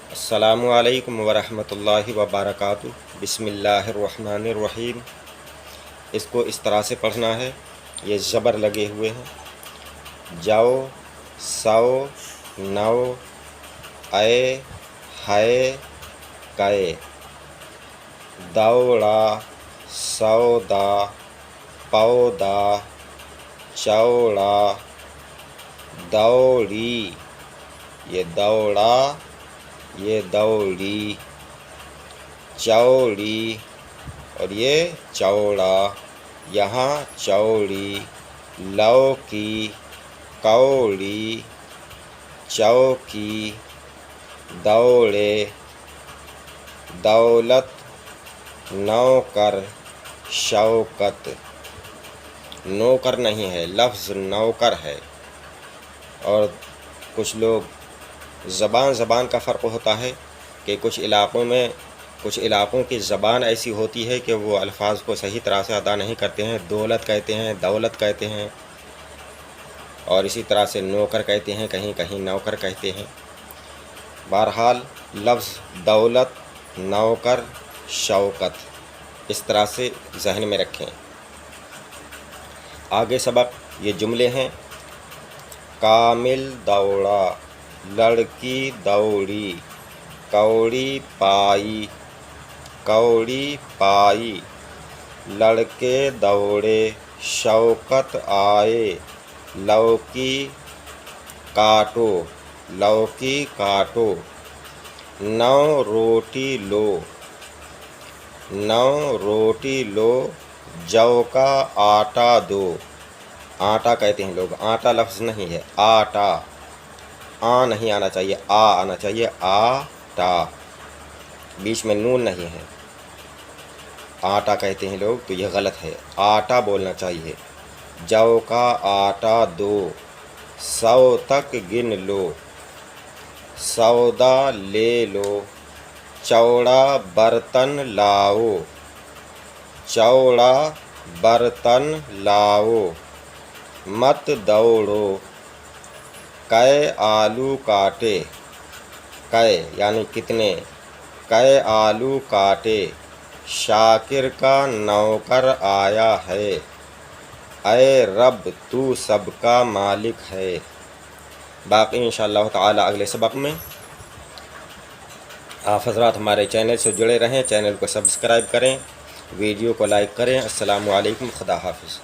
अस्सलामु अलैकुम वरहमतुल्लाहि वबरकातुहू। बिस्मिल्लाहिर्रहमानिर्रहीम। इसको इस तरह से पढ़ना है, ये ज़बर लगे हुए हैं। जाओ, सौ, नौ, ए, है, कै। दौड़ा, सौदा, पौधा, चौड़ा, दौड़ी, ये दौड़ा, ये दौड़ी, चौड़ी और ये चौड़ा, यहाँ चौड़ी, लौकी, कौड़ी, चौकी, दौड़े, दौलत, नौकर, शौकत। नौकर नहीं है, लफ्ज़ नौकर है। और कुछ लोग ज़बान का फ़र्क होता है कि कुछ इलाक़ों की ज़बान ऐसी होती है कि वो अल्फाज को सही तरह से अदा नहीं करते हैं। दौलत कहते हैं, दौलत कहते हैं, और इसी तरह से नौकर कहते हैं, कहीं कहीं नौकर कहते हैं। बहरहाल लफ्ज़ दौलत, नौकर, शौकत इस तरह से ज़हन में रखें। आगे सबक ये जुमले हैं। कामिल दौड़ा, लड़की दौड़ी, कौड़ी पाई, कौड़ी पाई, लड़के दौड़े, शौकत आए, लौकी काटो, लौकी काटो, नौ रोटी लो, नौ रोटी लो, जौ का आटा दो। आटा कहते हैं लोग, आटा लफ्ज़ नहीं है, आटा। आ नहीं आना चाहिए, आ आना चाहिए, आटा। बीच में नून नहीं है। आटा कहते हैं लोग तो ये गलत है, आटा बोलना चाहिए। जौ का आटा दो, 100 तक गिन लो, सौदा ले लो, चौड़ा बर्तन लाओ, चौड़ा बर्तन लाओ, मत दौड़ो, कै आलू काटे, कै यानी कितने, कै आलू काटे, शाकिर का नौकर आया है, ऐ रब तू सबका मालिक है। बाकी इंशाअल्लाह ताला अगले सबक में। आप हज़रात हमारे चैनल से जुड़े रहें, चैनल को सब्सक्राइब करें, वीडियो को लाइक करें। अस्सलामु अलैकुम, खुदा हाफिज़।